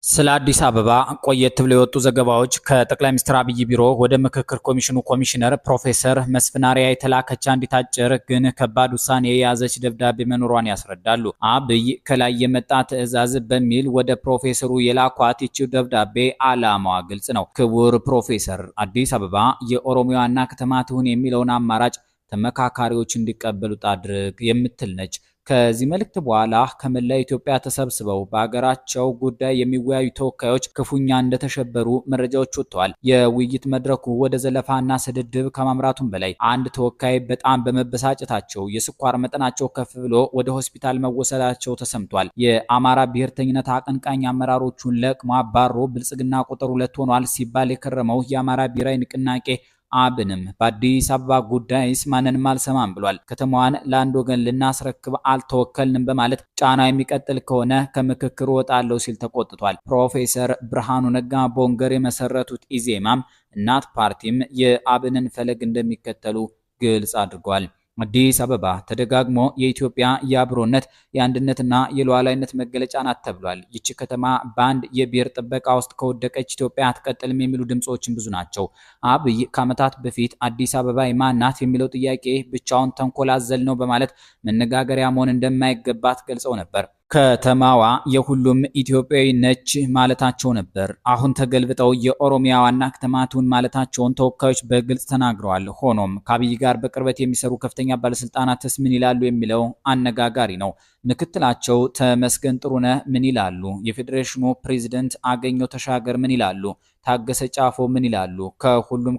ስለ አዲስ አበባ ቆየት ብለው የወጡ ዘገባዎች ከጠቅላይ ሚኒስትር አብይ ቢሮ ወደ ምክክር ኮሚሽኑ ኮሚሽነር ፕሮፌሰር መስፍን አርአያ የተላከች አንዲት አጭር ግን ከባድ ውሳኔ የያዘች ደብዳቤ መኖሯን ያስረዳሉ። አብይ ከላይ የመጣ ትዕዛዝ በሚል ወደ ፕሮፌሰሩ የላኳት ይቺው ደብዳቤ ዓላማዋ ግልጽ ነው። ክቡር ፕሮፌሰር፣ አዲስ አበባ የኦሮሚያ ዋና ከተማ ትሁን የሚለውን አማራጭ ተመካካሪዎች እንዲቀበሉት አድርግ የምትል ነች። ከዚህ መልእክት በኋላ ከመላ ኢትዮጵያ ተሰብስበው በአገራቸው ጉዳይ የሚወያዩ ተወካዮች ክፉኛ እንደተሸበሩ መረጃዎች ወጥተዋል። የውይይት መድረኩ ወደ ዘለፋና ስድድብ ከማምራቱም በላይ አንድ ተወካይ በጣም በመበሳጨታቸው የስኳር መጠናቸው ከፍ ብሎ ወደ ሆስፒታል መወሰዳቸው ተሰምቷል። የአማራ ብሔርተኝነት አቀንቃኝ አመራሮቹን ለቅሞ አባሮ ብልጽግና ቁጥር 2 ሆኗል ሲባል የከረመው የአማራ ብሔራዊ ንቅናቄ አብንም በአዲስ አበባ ጉዳይስ ማንንም አልሰማም ብሏል። ከተማዋን ለአንድ ወገን ልናስረክብ አልተወከልንም በማለት ጫና የሚቀጥል ከሆነ ከምክክር ወጣለው ሲል ተቆጥቷል። ፕሮፌሰር ብርሃኑ ነጋ ቦንገር የመሰረቱት ኢዜማም እናት ፓርቲም የአብንን ፈለግ እንደሚከተሉ ግልጽ አድርጓል። አዲስ አበባ ተደጋግሞ የኢትዮጵያ የአብሮነት የአንድነትና የሉዓላዊነት መገለጫ ናት ተብሏል። ይቺ ከተማ በአንድ የብሔር ጥበቃ ውስጥ ከወደቀች ኢትዮጵያ አትቀጥልም የሚሉ ድምጾችን ብዙ ናቸው። አብይ ከዓመታት በፊት አዲስ አበባ የማን ናት የሚለው ጥያቄ ብቻውን ተንኮል አዘል ነው በማለት መነጋገሪያ መሆን እንደማይገባት ገልጸው ነበር። ከተማዋ የሁሉም ኢትዮጵያዊ ነች ማለታቸው ነበር። አሁን ተገልብጠው የኦሮሚያ ዋና ከተማ ትሁን ማለታቸውን ተወካዮች በግልጽ ተናግረዋል። ሆኖም ከአብይ ጋር በቅርበት የሚሰሩ ከፍተኛ ባለስልጣናትስ ምን ይላሉ የሚለው አነጋጋሪ ነው። ምክትላቸው ተመስገን ጥሩነህ ምን ይላሉ? የፌዴሬሽኑ ፕሬዝዳንት አገኘው ተሻገር ምን ይላሉ? ታገሰ ጫፎ ምን ይላሉ?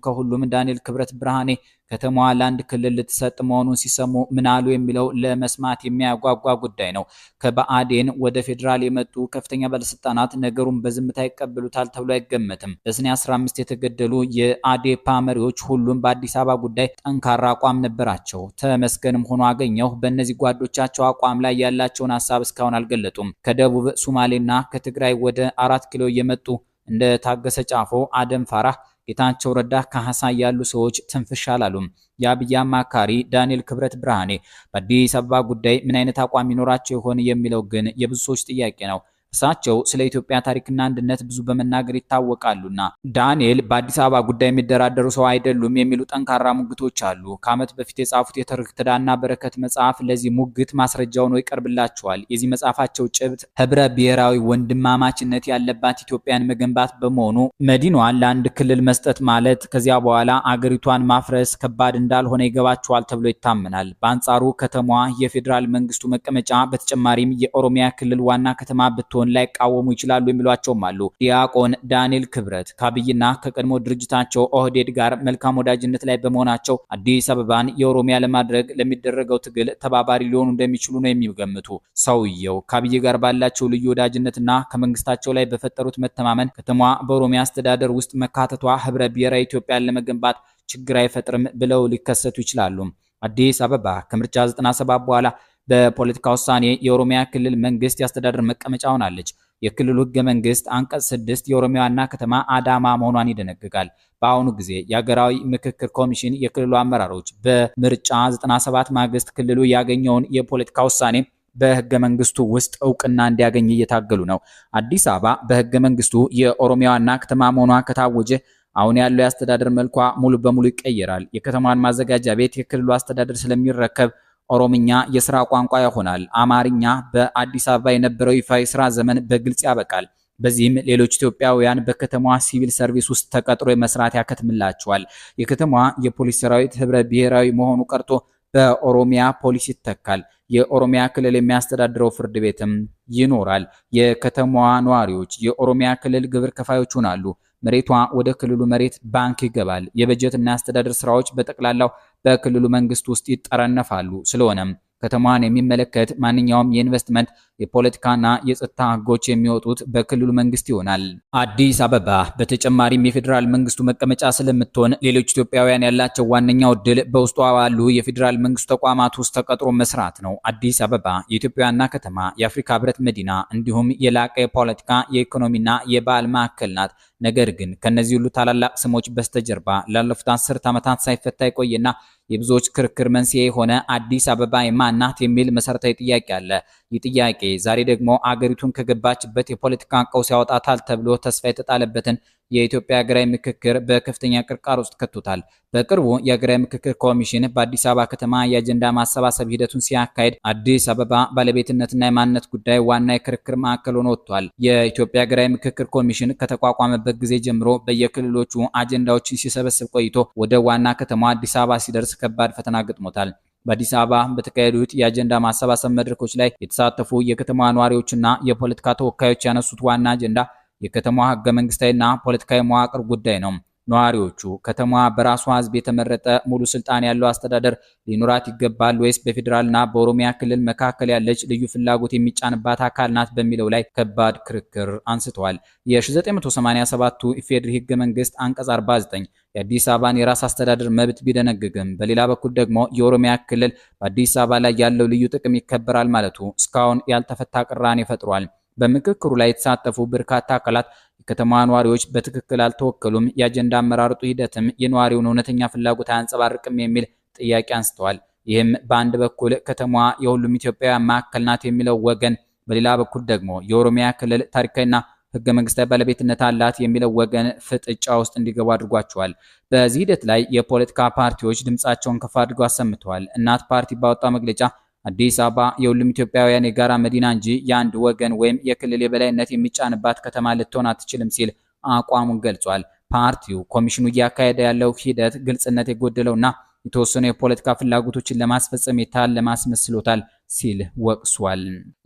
ከሁሉም ዳንኤል ክብረት ብርሃኔ ከተማዋ ለአንድ ክልል ልትሰጥ መሆኑን ሲሰሙ ምን አሉ የሚለው ለመስማት የሚያጓጓ ጉዳይ ነው። ከብአዴን ወደ ፌዴራል የመጡ ከፍተኛ ባለስልጣናት ነገሩን በዝምታ ይቀበሉታል ተብሎ አይገመትም። በሰኔ 15 የተገደሉ የአዴፓ መሪዎች ሁሉም በአዲስ አበባ ጉዳይ ጠንካራ አቋም ነበራቸው። ተመስገንም ሆኖ አገኘው በእነዚህ ጓዶቻቸው አቋም ላይ ያላቸውን ሀሳብ እስካሁን አልገለጡም። ከደቡብ ሶማሌና ከትግራይ ወደ 4 ኪሎ የመጡ እንደ ታገሰ ጫፎ፣ አደም ፋራህ፣ ጌታቸው ረዳ፣ ካህሳይ ያሉ ሰዎች ትንፍሽ አላሉም። የአብይ አማካሪ ዳንኤል ክብረት ብርሃኔ በአዲስ አበባ ጉዳይ ምን አይነት አቋም ይኖራቸው ይሆን የሚለው ግን የብዙ ሰዎች ጥያቄ ነው። እሳቸው ስለ ኢትዮጵያ ታሪክና አንድነት ብዙ በመናገር ይታወቃሉና ዳንኤል በአዲስ አበባ ጉዳይ የሚደራደሩ ሰው አይደሉም የሚሉ ጠንካራ ሙግቶች አሉ። ከዓመት በፊት የጻፉት የትርክት ዕዳና በረከት መጽሐፍ ለዚህ ሙግት ማስረጃው ነው ይቀርብላቸዋል። የዚህ መጽሐፋቸው ጭብጥ ህብረ ብሔራዊ ወንድማማችነት ያለባት ኢትዮጵያን መገንባት በመሆኑ መዲናዋን ለአንድ ክልል መስጠት ማለት ከዚያ በኋላ አገሪቷን ማፍረስ ከባድ እንዳልሆነ ይገባቸዋል ተብሎ ይታመናል። በአንጻሩ ከተማዋ የፌዴራል መንግስቱ መቀመጫ በተጨማሪም የኦሮሚያ ክልል ዋና ከተማ ብትሆን ላይቃወሙ ይችላሉ የሚሏቸውም አሉ። ዲያቆን ዳንኤል ክብረት ከአብይና ከቀድሞ ድርጅታቸው ኦህዴድ ጋር መልካም ወዳጅነት ላይ በመሆናቸው አዲስ አበባን የኦሮሚያ ለማድረግ ለሚደረገው ትግል ተባባሪ ሊሆኑ እንደሚችሉ ነው የሚገምቱ። ሰውየው ከአብይ ጋር ባላቸው ልዩ ወዳጅነትና ከመንግስታቸው ላይ በፈጠሩት መተማመን ከተማዋ በኦሮሚያ አስተዳደር ውስጥ መካተቷ ህብረ ብሔራዊ ኢትዮጵያን ለመገንባት ችግር አይፈጥርም ብለው ሊከሰቱ ይችላሉ። አዲስ አበባ ከምርጫ 97 በኋላ በፖለቲካ ውሳኔ የኦሮሚያ ክልል መንግስት ያስተዳደር መቀመጫ ሆናለች። የክልሉ ህገ መንግስት አንቀጽ 6 የኦሮሚያ ዋና ከተማ አዳማ መሆኗን ይደነግጋል። በአሁኑ ጊዜ የሀገራዊ ምክክር ኮሚሽን የክልሉ አመራሮች በምርጫ 97 ማግስት ክልሉ ያገኘውን የፖለቲካ ውሳኔ በህገ መንግስቱ ውስጥ እውቅና እንዲያገኝ እየታገሉ ነው። አዲስ አበባ በህገ መንግስቱ የኦሮሚያ ዋና ከተማ መሆኗ ከታወጀ አሁን ያለው የአስተዳደር መልኳ ሙሉ በሙሉ ይቀየራል። የከተማዋን ማዘጋጃ ቤት የክልሉ አስተዳደር ስለሚረከብ ኦሮምኛ የሥራ ቋንቋ ይሆናል። አማርኛ በአዲስ አበባ የነበረው ይፋ የሥራ ዘመን በግልጽ ያበቃል። በዚህም ሌሎች ኢትዮጵያውያን በከተማዋ ሲቪል ሰርቪስ ውስጥ ተቀጥሮ የመስራት ያከትምላቸዋል። የከተማዋ የፖሊስ ሰራዊት ህብረ ብሔራዊ መሆኑ ቀርቶ በኦሮሚያ ፖሊስ ይተካል። የኦሮሚያ ክልል የሚያስተዳድረው ፍርድ ቤትም ይኖራል። የከተማዋ ነዋሪዎች የኦሮሚያ ክልል ግብር ከፋዮች ሆናሉ። መሬቷ ወደ ክልሉ መሬት ባንክ ይገባል። የበጀትና የአስተዳደር ስራዎች በጠቅላላው በክልሉ መንግስት ውስጥ ይጠረነፋሉ። ስለሆነም ከተማዋን የሚመለከት ማንኛውም የኢንቨስትመንት የፖለቲካና የጸጥታ ህጎች የሚወጡት በክልሉ መንግስት ይሆናል። አዲስ አበባ በተጨማሪም የፌዴራል መንግስቱ መቀመጫ ስለምትሆን ሌሎች ኢትዮጵያውያን ያላቸው ዋነኛው ዕድል በውስጧ ባሉ የፌዴራል መንግስቱ ተቋማት ውስጥ ተቀጥሮ መስራት ነው። አዲስ አበባ የኢትዮጵያ ዋና ከተማ፣ የአፍሪካ ህብረት መዲና እንዲሁም የላቀ የፖለቲካ የኢኮኖሚና የባህል ማዕከል ናት። ነገር ግን ከነዚህ ሁሉ ታላላቅ ስሞች በስተጀርባ ላለፉት 10 ዓመታት ሳይፈታ የቆየና የብዙዎች ክርክር መንስኤ የሆነ አዲስ አበባ የማን ናት የሚል መሰረታዊ ጥያቄ አለ። ይህ ጥያቄ ዛሬ ደግሞ አገሪቱን ከገባችበት የፖለቲካ ቀውስ ያወጣታል ተብሎ ተስፋ የተጣለበትን የኢትዮጵያ ሀገራዊ ምክክር በከፍተኛ ቅርቃር ውስጥ ከቶታል። በቅርቡ የሀገራዊ ምክክር ኮሚሽን በአዲስ አበባ ከተማ የአጀንዳ ማሰባሰብ ሂደቱን ሲያካሄድ አዲስ አበባ ባለቤትነትና የማንነት ጉዳይ ዋና የክርክር ማዕከል ሆኖ ወጥቷል። የኢትዮጵያ ሀገራዊ ምክክር ኮሚሽን ከተቋቋመበት ጊዜ ጀምሮ በየክልሎቹ አጀንዳዎችን ሲሰበስብ ቆይቶ ወደ ዋና ከተማ አዲስ አበባ ሲደርስ ከባድ ፈተና ገጥሞታል። በአዲስ አበባ በተካሄዱት የአጀንዳ ማሰባሰብ መድረኮች ላይ የተሳተፉ የከተማዋ ነዋሪዎችና የፖለቲካ ተወካዮች ያነሱት ዋና አጀንዳ የከተማዋ ህገ መንግስታዊና ፖለቲካዊ መዋቅር ጉዳይ ነው። ነዋሪዎቹ ከተማዋ በራሷ ህዝብ የተመረጠ ሙሉ ስልጣን ያለው አስተዳደር ሊኖራት ይገባል ወይስ በፌዴራልና በኦሮሚያ ክልል መካከል ያለች ልዩ ፍላጎት የሚጫንባት አካል ናት በሚለው ላይ ከባድ ክርክር አንስተዋል። የ1987ቱ ኢፌዴሪ ህገ መንግስት አንቀጽ 49 የአዲስ አበባን የራስ አስተዳደር መብት ቢደነግግም በሌላ በኩል ደግሞ የኦሮሚያ ክልል በአዲስ አበባ ላይ ያለው ልዩ ጥቅም ይከበራል ማለቱ እስካሁን ያልተፈታ ቅራኔ ፈጥሯል። በምክክሩ ላይ የተሳተፉ በርካታ አካላት የከተማ ነዋሪዎች በትክክል አልተወከሉም፣ የአጀንዳ አመራረጡ ሂደትም የነዋሪውን እውነተኛ ፍላጎት አያንጸባርቅም የሚል ጥያቄ አንስተዋል። ይህም በአንድ በኩል ከተማዋ የሁሉም ኢትዮጵያውያን ማዕከል ናት የሚለው ወገን፣ በሌላ በኩል ደግሞ የኦሮሚያ ክልል ታሪካዊና ህገ መንግስታዊ ባለቤትነት አላት የሚለው ወገን ፍጥጫ ውስጥ እንዲገቡ አድርጓቸዋል። በዚህ ሂደት ላይ የፖለቲካ ፓርቲዎች ድምጻቸውን ከፍ አድርገው አሰምተዋል። እናት ፓርቲ ባወጣው መግለጫ አዲስ አበባ የሁሉም ኢትዮጵያውያን የጋራ መዲና እንጂ የአንድ ወገን ወይም የክልል የበላይነት የሚጫንባት ከተማ ልትሆን አትችልም ሲል አቋሙን ገልጿል። ፓርቲው ኮሚሽኑ እያካሄደ ያለው ሂደት ግልጽነት የጎደለውና የተወሰኑ የፖለቲካ ፍላጎቶችን ለማስፈጸም የታለመ አስመስሎታል ሲል ወቅሷል።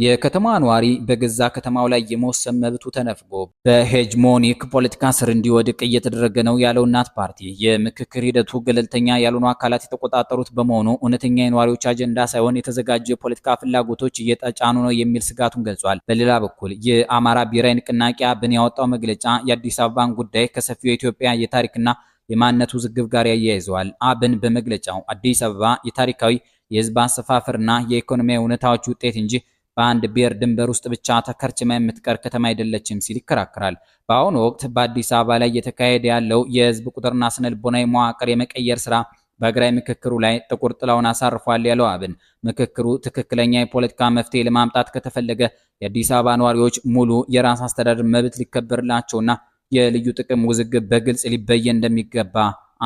የከተማ ነዋሪ በገዛ ከተማው ላይ የመወሰን መብቱ ተነፍጎ በሄጅሞኒክ ፖለቲካ ስር እንዲወድቅ እየተደረገ ነው ያለው እናት ፓርቲ የምክክር ሂደቱ ገለልተኛ ያልሆኑ አካላት የተቆጣጠሩት በመሆኑ እውነተኛ የነዋሪዎች አጀንዳ ሳይሆን የተዘጋጁ የፖለቲካ ፍላጎቶች እየተጫኑ ነው የሚል ስጋቱን ገልጿል። በሌላ በኩል የአማራ ብሔራዊ ንቅናቄ አብን ያወጣው መግለጫ የአዲስ አበባን ጉዳይ ከሰፊው የኢትዮጵያ የታሪክና የማንነት ውዝግብ ጋር ያያይዘዋል። አብን በመግለጫው አዲስ አበባ የታሪካዊ የህዝብ አሰፋፈርና የኢኮኖሚያዊ እውነታዎች ውጤት እንጂ በአንድ ብሔር ድንበር ውስጥ ብቻ ተከርችማ የምትቀር ከተማ አይደለችም ሲል ይከራከራል። በአሁኑ ወቅት በአዲስ አበባ ላይ እየተካሄደ ያለው የህዝብ ቁጥርና ስነልቦናዊ መዋቅር የመቀየር ስራ በሀገራዊ ምክክሩ ላይ ጥቁር ጥላውን አሳርፏል ያለው አብን ምክክሩ ትክክለኛ የፖለቲካ መፍትሄ ለማምጣት ከተፈለገ የአዲስ አበባ ነዋሪዎች ሙሉ የራስ አስተዳደር መብት ሊከበርላቸውና የልዩ ጥቅም ውዝግብ በግልጽ ሊበየን እንደሚገባ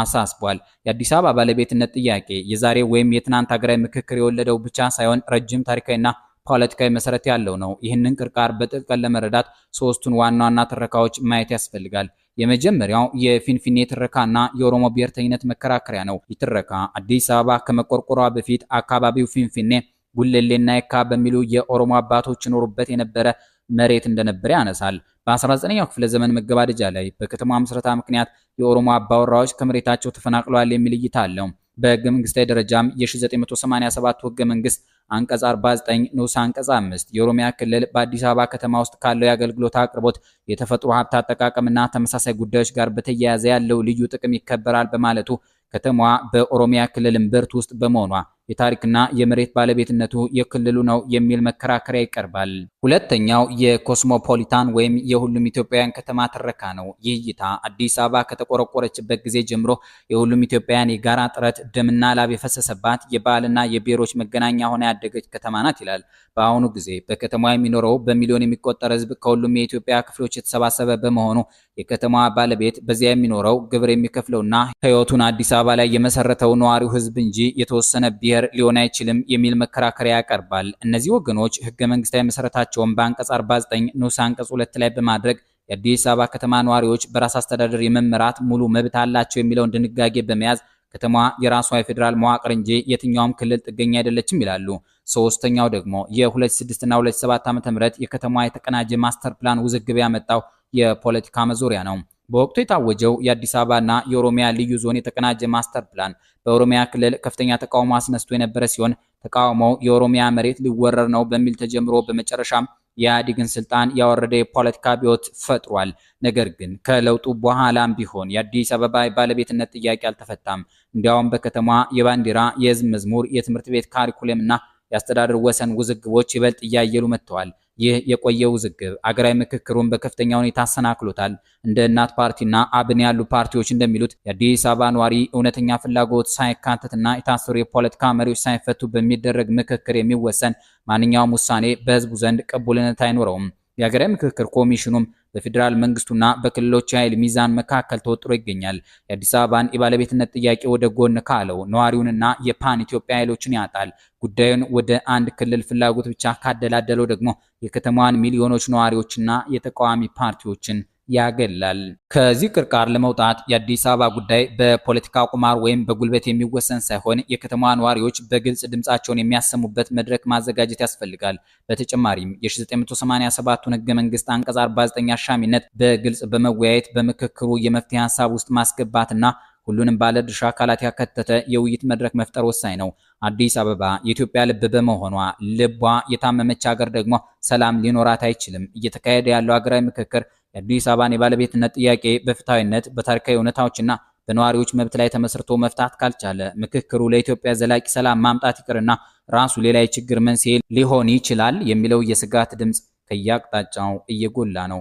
አሳስቧል። የአዲስ አበባ ባለቤትነት ጥያቄ የዛሬ ወይም የትናንት ሀገራዊ ምክክር የወለደው ብቻ ሳይሆን ረጅም ታሪካዊና ፖለቲካዊ መሰረት ያለው ነው። ይህንን ቅርቃር በጥልቀት ለመረዳት ሶስቱን ዋና ዋና ትረካዎች ማየት ያስፈልጋል። የመጀመሪያው የፊንፊኔ ትረካና የኦሮሞ ብሔርተኝነት መከራከሪያ ነው። ይህ ትረካ አዲስ አበባ ከመቆርቆሯ በፊት አካባቢው ፊንፊኔ፣ ጉለሌና የካ በሚሉ የኦሮሞ አባቶች ይኖሩበት የነበረ መሬት እንደነበረ ያነሳል። በ19ኛው ክፍለ ዘመን መገባደጃ ላይ በከተማ ምስረታ ምክንያት የኦሮሞ አባወራዎች ከመሬታቸው ተፈናቅለዋል የሚል እይታ አለው። በህገ መንግስታዊ ደረጃም የ1987 ህገ መንግስት አንቀጽ 49 ንዑስ አንቀጽ 5 የኦሮሚያ ክልል በአዲስ አበባ ከተማ ውስጥ ካለው የአገልግሎት አቅርቦት፣ የተፈጥሮ ሀብት አጠቃቀምና ተመሳሳይ ጉዳዮች ጋር በተያያዘ ያለው ልዩ ጥቅም ይከበራል በማለቱ ከተማዋ በኦሮሚያ ክልል እምብርት ውስጥ በመሆኗ የታሪክና የመሬት ባለቤትነቱ የክልሉ ነው የሚል መከራከሪያ ይቀርባል። ሁለተኛው የኮስሞፖሊታን ወይም የሁሉም ኢትዮጵያውያን ከተማ ትረካ ነው። ይህ እይታ አዲስ አበባ ከተቆረቆረችበት ጊዜ ጀምሮ የሁሉም ኢትዮጵያውያን የጋራ ጥረት፣ ደምና ላብ የፈሰሰባት የባህልና የብሔሮች መገናኛ ሆና ያደገች ከተማ ናት ይላል። በአሁኑ ጊዜ በከተማዋ የሚኖረው በሚሊዮን የሚቆጠር ህዝብ ከሁሉም የኢትዮጵያ ክፍሎች የተሰባሰበ በመሆኑ የከተማዋ ባለቤት በዚያ የሚኖረው ግብር የሚከፍለውና ህይወቱን አዲስ አበባ ላይ የመሰረተው ነዋሪው ህዝብ እንጂ የተወሰነ ብሔር ሊሆን አይችልም የሚል መከራከሪያ ያቀርባል። እነዚህ ወገኖች ህገ መንግስታዊ መሰረታቸውን በአንቀጽ 49 ንዑስ አንቀጽ 2 ላይ በማድረግ የአዲስ አበባ ከተማ ነዋሪዎች በራስ አስተዳደር የመመራት ሙሉ መብት አላቸው የሚለውን ድንጋጌ በመያዝ ከተማዋ የራሷ የፌዴራል መዋቅር እንጂ የትኛውም ክልል ጥገኛ አይደለችም ይላሉ። ሶስተኛው ደግሞ የ2006 እና 2007 ዓ.ም የከተማዋ የተቀናጀ ማስተር ፕላን ውዝግብ ያመጣው የፖለቲካ መዞሪያ ነው። በወቅቱ የታወጀው የአዲስ አበባና የኦሮሚያ ልዩ ዞን የተቀናጀ ማስተር ፕላን በኦሮሚያ ክልል ከፍተኛ ተቃውሞ አስነስቶ የነበረ ሲሆን ተቃውሞው የኦሮሚያ መሬት ሊወረር ነው በሚል ተጀምሮ በመጨረሻም የኢህአዴግን ስልጣን ያወረደ የፖለቲካ አብዮት ፈጥሯል። ነገር ግን ከለውጡ በኋላም ቢሆን የአዲስ አበባ ባለቤትነት ጥያቄ አልተፈታም። እንዲያውም በከተማ የባንዲራ፣ የህዝብ መዝሙር፣ የትምህርት ቤት ካሪኩለምና የአስተዳደር ወሰን ውዝግቦች ይበልጥ እያየሉ መጥተዋል። ይህ የቆየ ውዝግብ አገራዊ ምክክሩን በከፍተኛ ሁኔታ አሰናክሎታል። እንደ እናት ፓርቲና አብን ያሉ ፓርቲዎች እንደሚሉት የአዲስ አበባ ነዋሪ እውነተኛ ፍላጎት ሳይካተትና የታሰሩ የፖለቲካ መሪዎች ሳይፈቱ በሚደረግ ምክክር የሚወሰን ማንኛውም ውሳኔ በህዝቡ ዘንድ ቅቡልነት አይኖረውም። የሀገራዊ ምክክር ኮሚሽኑም በፌዴራል መንግስቱና በክልሎች የኃይል ሚዛን መካከል ተወጥሮ ይገኛል። የአዲስ አበባን የባለቤትነት ጥያቄ ወደ ጎን ካለው ነዋሪውንና የፓን ኢትዮጵያ ኃይሎችን ያጣል። ጉዳዩን ወደ አንድ ክልል ፍላጎት ብቻ ካደላደለው ደግሞ የከተማዋን ሚሊዮኖች ነዋሪዎችና የተቃዋሚ ፓርቲዎችን ያገላል። ከዚህ ቅርቃር ለመውጣት የአዲስ አበባ ጉዳይ በፖለቲካ ቁማር ወይም በጉልበት የሚወሰን ሳይሆን የከተማዋ ነዋሪዎች በግልጽ ድምጻቸውን የሚያሰሙበት መድረክ ማዘጋጀት ያስፈልጋል። በተጨማሪም የ1987ቱን ህገ መንግስት አንቀጽ 49 አሻሚነት በግልጽ በመወያየት በምክክሩ የመፍትሄ ሀሳብ ውስጥ ማስገባትና ሁሉንም ባለድርሻ አካላት ያካተተ የውይይት መድረክ መፍጠር ወሳኝ ነው። አዲስ አበባ የኢትዮጵያ ልብ በመሆኗ ልቧ የታመመች ሀገር ደግሞ ሰላም ሊኖራት አይችልም። እየተካሄደ ያለው ሀገራዊ ምክክር የአዲስ አበባን የባለቤትነት ጥያቄ በፍትሃዊነት በታሪካዊ እውነታዎችና በነዋሪዎች መብት ላይ ተመስርቶ መፍታት ካልቻለ ምክክሩ ለኢትዮጵያ ዘላቂ ሰላም ማምጣት ይቅርና ራሱ ሌላ የችግር መንስኤ ሊሆን ይችላል የሚለው የስጋት ድምጽ ከየአቅጣጫው እየጎላ ነው።